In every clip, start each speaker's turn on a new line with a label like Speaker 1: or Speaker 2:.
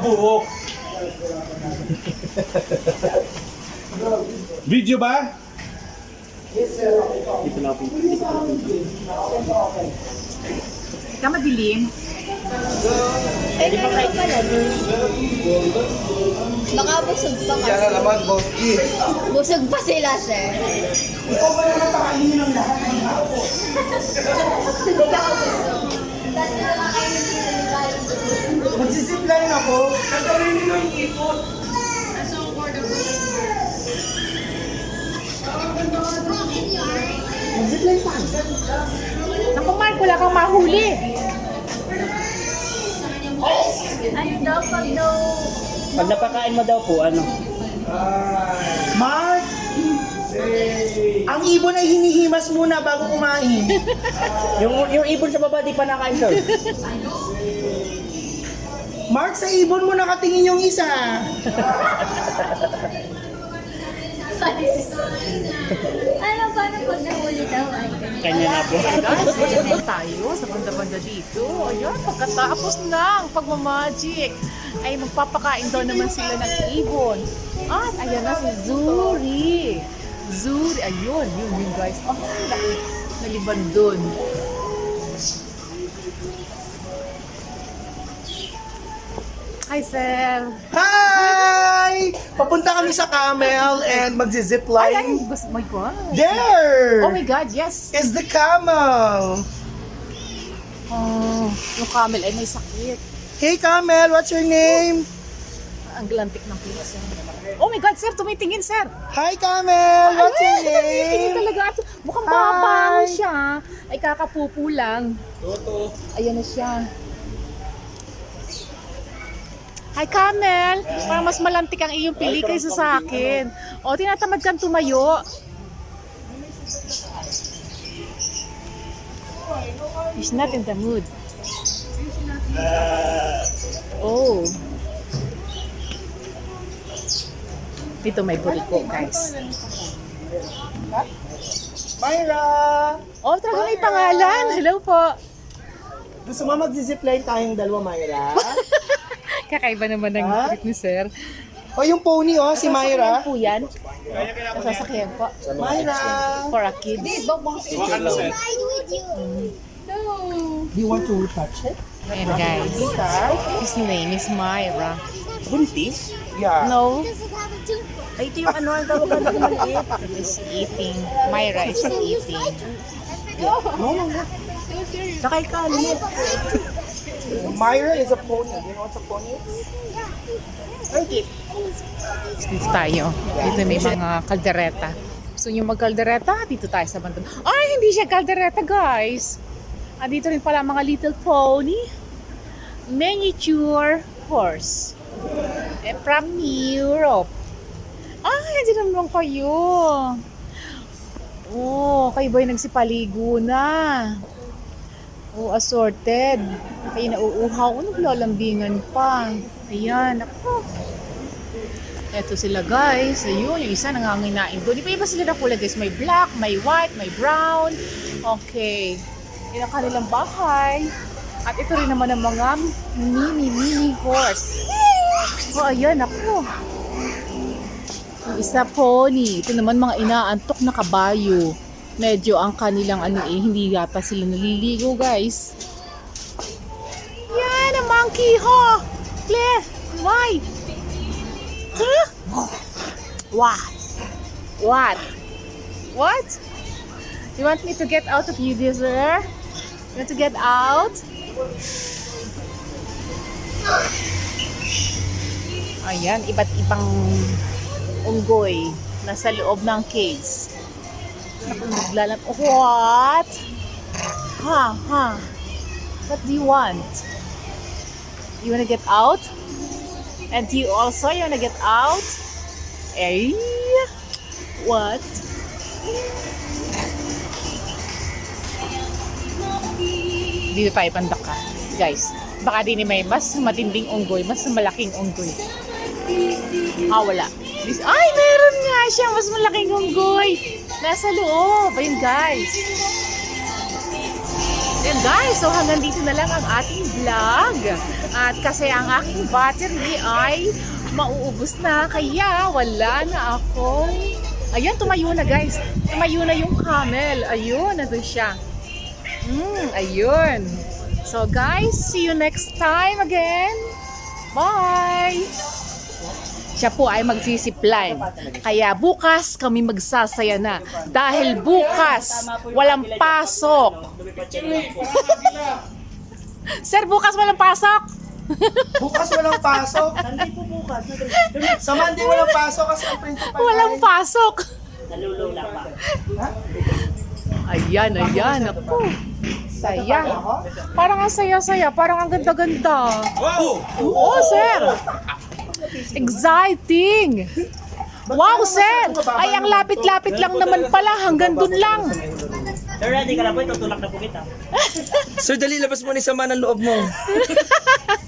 Speaker 1: buhok. Video ba?
Speaker 2: Ika madilim.
Speaker 3: Pwede ba kayo pala? Baka busog pa kasi.
Speaker 4: Yan na naman, Boski.
Speaker 3: Busog pa sila, sir.
Speaker 2: Ikaw ba naman pakainin ng lahat ng tao? Magsisipline ako. Kakainin ng ipot. Magsipline pa. Naku, Mark, wala kang mahuli.
Speaker 3: Ano daw pag daw?
Speaker 5: Pag napakain mo daw po, ano?
Speaker 2: Mark! Ang ibon ay hinihimas muna bago kumain.
Speaker 5: Yung ibon sa baba, di pa nakain, sir.
Speaker 2: Mark, sa ibon mo nakatingin yung isa.
Speaker 3: Ano, paano pag nahuli daw? Ay,
Speaker 5: Kanya na po.
Speaker 6: Guys, tayo sa banda-banda dito. Ayan, pagkatapos ng pagmamagic, ay magpapakain daw naman sila ng ibon. At ayan na si Zuri. Zuri, ayun, yun guys. Oh, naliban dun. Hi, sir.
Speaker 2: Hi! Papunta kami sa camel and
Speaker 6: Ay,
Speaker 2: magzi-zipline.
Speaker 6: gusto, my God.
Speaker 2: There!
Speaker 6: Oh my God, yes.
Speaker 2: Is the camel.
Speaker 6: Oh, yung camel ay may sakit.
Speaker 2: Hey camel, what's your name?
Speaker 6: Ang glantik ng puso. Oh my God, sir, tumitingin, sir.
Speaker 2: Hi camel, what's your
Speaker 6: Tumitingin
Speaker 2: name?
Speaker 6: talaga. At mukhang
Speaker 2: Hi.
Speaker 6: babango siya. Ay kakapupo lang. Ayan na siya. Hi, Camel. Para mas malantik ang iyong pili kaysa sa akin. O, tinatamad kang tumayo. He's not in the mood. Oh. Dito may buriko, guys.
Speaker 2: Myra!
Speaker 6: Oh, talaga may pangalan. Hello po.
Speaker 2: Gusto mo magzi-zipline tayong dalawa, Myra?
Speaker 6: Kakaiba naman ng
Speaker 2: Ha?
Speaker 6: trip ni Sir.
Speaker 2: O yung pony si Myra.
Speaker 6: Po yan. Nasasakyan po.
Speaker 2: Myra!
Speaker 6: For a kid.
Speaker 2: Do you want to touch it?
Speaker 6: Ayan guys. His name is Myra.
Speaker 5: Buntis?
Speaker 2: Yeah.
Speaker 6: No,
Speaker 5: Ay, ito yung ano, ang tawag ka na maliit.
Speaker 6: is eating. Myra is eating.
Speaker 5: Sakay ka, liit.
Speaker 2: Myra is a pony. You know what's a pony?
Speaker 6: Dito tayo. Dito may mga kaldereta. Gusto nyo mag-kaldereta? Dito tayo sa banda. Ay, hindi siya kaldereta, guys. Dito rin pala mga little pony. Miniature horse. From Europe. Ay, hindi naman kayo. Oh, kayo ba yung nagsipaligo na? Oh, assorted. Kayo nauuhaw. Naglalambingan pa. Ayan. Ako. Eto sila guys. Ayun, yung isa nanganginain doon. Iba-iba sila na kulay guys. May black, may white, may brown. Okay. Yan ang kanilang bahay. At ito rin naman ang mga mini horse. Oh, ayan ako. Yung isa pony. Ito naman mga inaantok na kabayo. Medyo ang kanilang hindi yata sila naliligo guys. Yan ang monkey ho. Claire, why? Huh? What? What? What? You want me to get out of you, dear? You want to get out? Ayan, iba't ibang unggoy nasa loob ng cage. What? Ha? What do you want? You wanna get out? And you also, you wanna get out? Eh? What? Dito tayo pandaka. Guys, baka din may mas matinding unggoy, mas malaking unggoy. Wala. Ay, meron nga siya, mas malaking unggoy. Nasa loob. Ayun, guys. Ayun, guys. So, hanggang dito na lang ang ating vlog. At kasi ang aking battery ay mauubos na, kaya wala na ako. Ayan, tumayo na guys. Tumayo na yung camel. Ayun, nandun siya. Ayun. So guys, see you next time again. Bye! Siya po ay magsisipline. Kaya bukas kami magsasaya na. Dahil bukas, walang pasok. Sir, bukas walang pasok?
Speaker 2: Bukas walang pasok.
Speaker 5: Sunday po bukas.
Speaker 2: Sa Monday walang pasok kasi ang principal
Speaker 6: Walang
Speaker 2: ay-
Speaker 6: pasok.
Speaker 5: Nalulula pa.
Speaker 6: Ayan, ako. Saya. Parang ang saya-saya, parang ang ganda-ganda.
Speaker 5: Wow!
Speaker 6: Oo, sir. Exciting. Wow, sir. Ay, ang lapit-lapit lang naman pala. Hanggang dun lang.
Speaker 5: Sir, ready ka na po. Tutulak na po kita.
Speaker 1: Sir, dali, labas mo ni sama ng loob mo.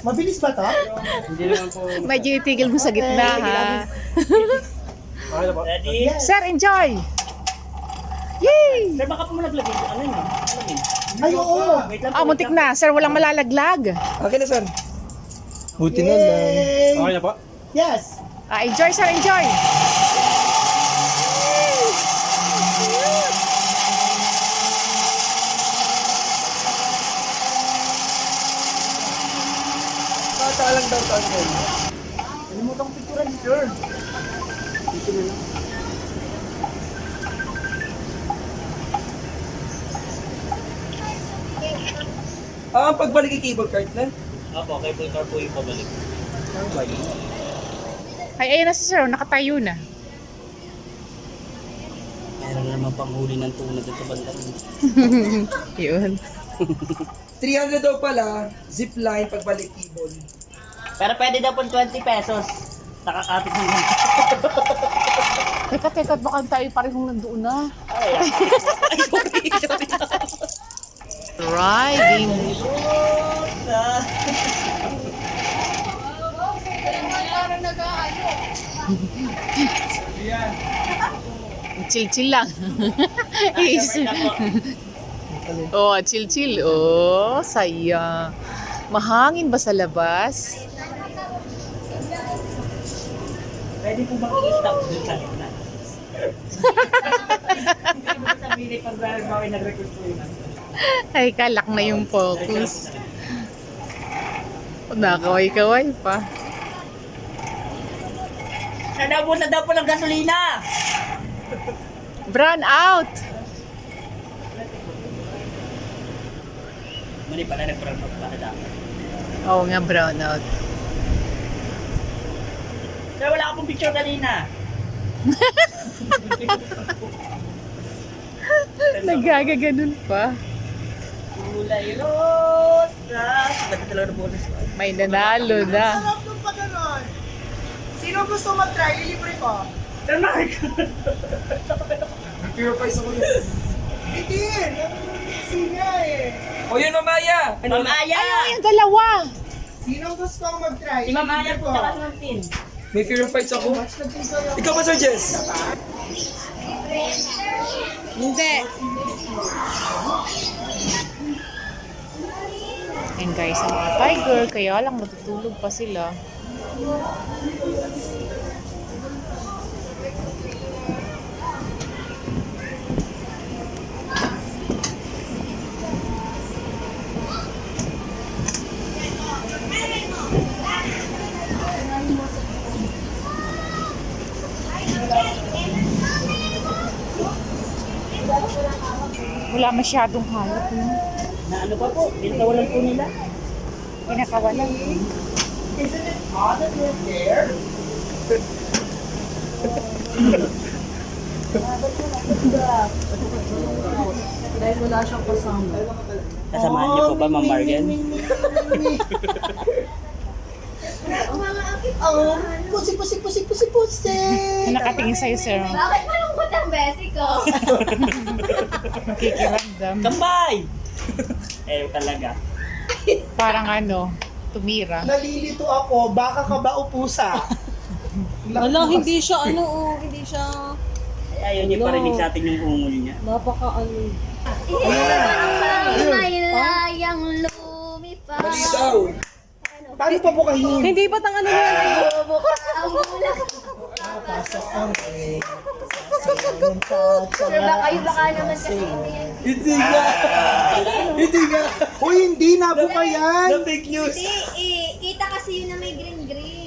Speaker 2: Mabilis ba to?
Speaker 6: Medyo itigil mo sa gitna, ha?
Speaker 5: Ready?
Speaker 6: Sir, enjoy. Yay!
Speaker 5: Sir, baka po mo naglagay. Ano yun?
Speaker 2: Ay, oo.
Speaker 5: Wait lang po.
Speaker 6: Ah, muntik na. Sir, walang malalaglag.
Speaker 1: Okay na, sir. Buti na lang.
Speaker 2: Yay!
Speaker 1: Okay na po?
Speaker 2: Yes.
Speaker 6: Ah, enjoy, sir, enjoy.
Speaker 1: Tatalang daw tayo.
Speaker 2: Kalimutan ko picturean, sir.
Speaker 1: Ang pagbalik yung cable cart na.
Speaker 5: Opo, kay Pulcar po yung pabalik.
Speaker 6: Ay, ayun na si sir. Nakatayo na.
Speaker 5: Meron na naman panghuli ng tuna dito sa banda.
Speaker 6: Yun.
Speaker 1: 300 daw pala, zip line, pagbalik cable.
Speaker 5: Pero pwede daw po 20 pesos. Nakakapit ng
Speaker 6: Teka, baka tayo parehong nandoon na. Driving. Chill lang. Oh, chill. Oh, saya. Mahangin ba sa labas?
Speaker 5: Pwede po bang i-stop dun sa gitna? Hindi mo sabihin pag bawi nag-record po yun.
Speaker 6: Ay, kalak na yung focus. Nakaway-kaway pa.
Speaker 5: Nadabutan daw po ng gasolina!
Speaker 6: Brown out!
Speaker 5: Mali pala nag-brown out para dapat.
Speaker 6: Oo nga, brown out.
Speaker 5: Sir, wala ka pong picture kanina.
Speaker 6: Nagagaganon pa.
Speaker 5: Kulay rosas. Bakit talaga na bonus?
Speaker 6: May nanalo na.
Speaker 2: Sarap nung pa ganon. Sino gusto mag-try? Ilibre ko.
Speaker 5: Sir, Mark!
Speaker 2: Pure price ako yun. Itin! Kasi nga eh.
Speaker 1: O yun, mamaya!
Speaker 5: Ma'am Aya!
Speaker 6: Ay, yung dalawa!
Speaker 2: Sino gusto mag-try?
Speaker 5: Si Ma'am Aya
Speaker 2: Ilibre
Speaker 5: po
Speaker 2: ko.
Speaker 5: tsaka si Ma'am Tin.
Speaker 1: May fear of fights ako.
Speaker 2: Watch na din kayo.
Speaker 1: Ikaw ba, Sir Jess?
Speaker 6: Hindi. And guys, ang mga tiger, kaya lang matutulog pa sila. Wala masyadong halap, no?
Speaker 5: Na ano pa po? Pinatawalan po nila.
Speaker 6: Pinakawalan.
Speaker 2: Isn't it odd that we're there? Dahil wala siyang kasama.
Speaker 5: Kasamahan niyo po ba, Ma'am Margen?
Speaker 2: Oh, pusi.
Speaker 6: Nakatingin sa'yo, sir.
Speaker 3: Bakit malungkot ang besi ko?
Speaker 6: Nakikiramdam.
Speaker 5: Kambay! Eh, talaga.
Speaker 6: Parang ano, tumira.
Speaker 2: Nalilito ako, baka ka ba upusa?
Speaker 4: Wala, hindi siya hindi siya
Speaker 5: Ayaw niyo parinig sa atin yung ungol niya.
Speaker 4: napaka
Speaker 3: May layang lumipad.
Speaker 1: Mali daw.
Speaker 2: Paano pa bukahin?
Speaker 4: Hindi ba't ang ano yan?
Speaker 3: Ang bulak.
Speaker 2: Pasok ang
Speaker 3: Baka naman kasi hindi yan.
Speaker 1: Hindi nga. Hindi nga.
Speaker 2: Hoy, hindi nabuka yan.
Speaker 1: The fake news.
Speaker 3: Hindi kita kasi yun na may green.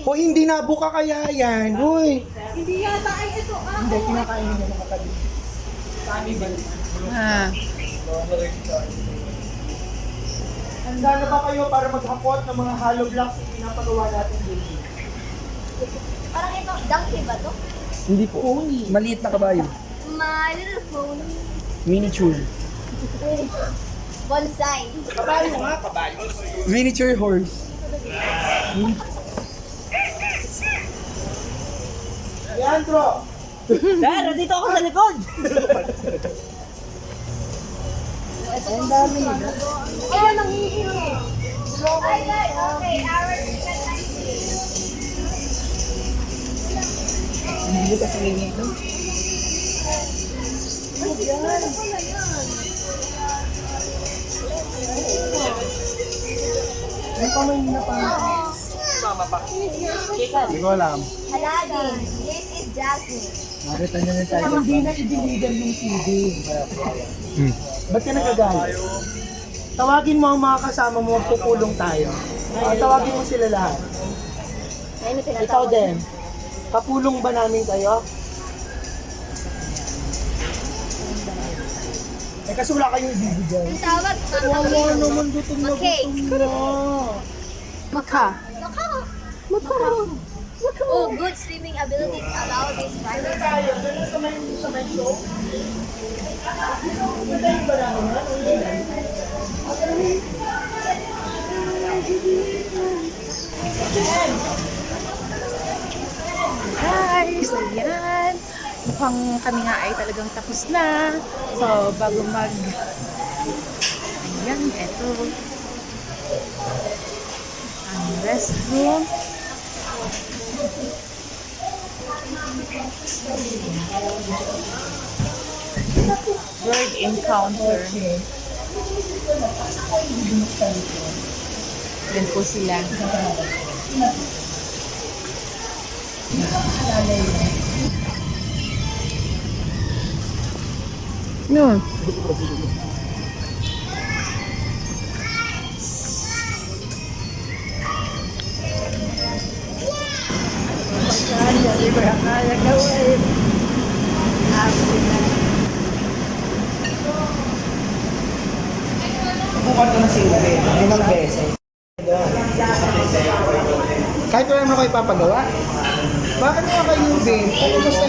Speaker 2: Hoy, hindi nabuka kaya yan. Hoy.
Speaker 3: Hindi yata ay ito
Speaker 2: Hindi, kinakain nyo mga kabit.
Speaker 6: Ah.
Speaker 2: Handa na ba kayo para maghakot ng mga hollow blocks na pinapagawa natin dito?
Speaker 3: Parang ito, donkey ba to?
Speaker 1: Hindi po. Maliit na kabayo.
Speaker 3: My little phone.
Speaker 1: Miniature.
Speaker 3: Bonsai.
Speaker 2: Kabayo nga, kabayo.
Speaker 1: Miniature horse.
Speaker 2: Leandro!
Speaker 5: Pero dito ako sa likod.
Speaker 3: Ayan ang hihiro. Ay, okay. Our chicken ice cream.
Speaker 1: Hindi kasi ngayon ito.
Speaker 2: May pamay na pa. Hindi ko alam.
Speaker 3: Aladdin. This is Jasmine.
Speaker 1: Nakita niyo na tayo.
Speaker 2: Hindi na i-deliver yung CD. Ba't ka nagagalit? Tawagin mo ang mga kasama mo, pukulong tayo. Tawagin mo sila lahat.
Speaker 3: Ayun,
Speaker 2: Ikaw din. Kapulong ba namin kayo? Eh kasi wala kayong ibibigay.
Speaker 3: Ang tawag,
Speaker 2: Wala naman gutom na
Speaker 3: Cake.
Speaker 2: gutom na.
Speaker 6: Maka.
Speaker 3: Oh, good swimming abilities allow this private.
Speaker 2: Tayo, ganun sa may show. Hintayin ba namin yan?
Speaker 6: Guys, ayan. Mukhang kami nga ay talagang tapos na. So, bago ayan, eto. Ang restroom. Bird encounter. Yan po sila. Yun.
Speaker 2: Bukan ko na si Ube. Ilang beses. Kahit wala naman kayo papagawa. Bakit nga kayo Ube? Kung kumusta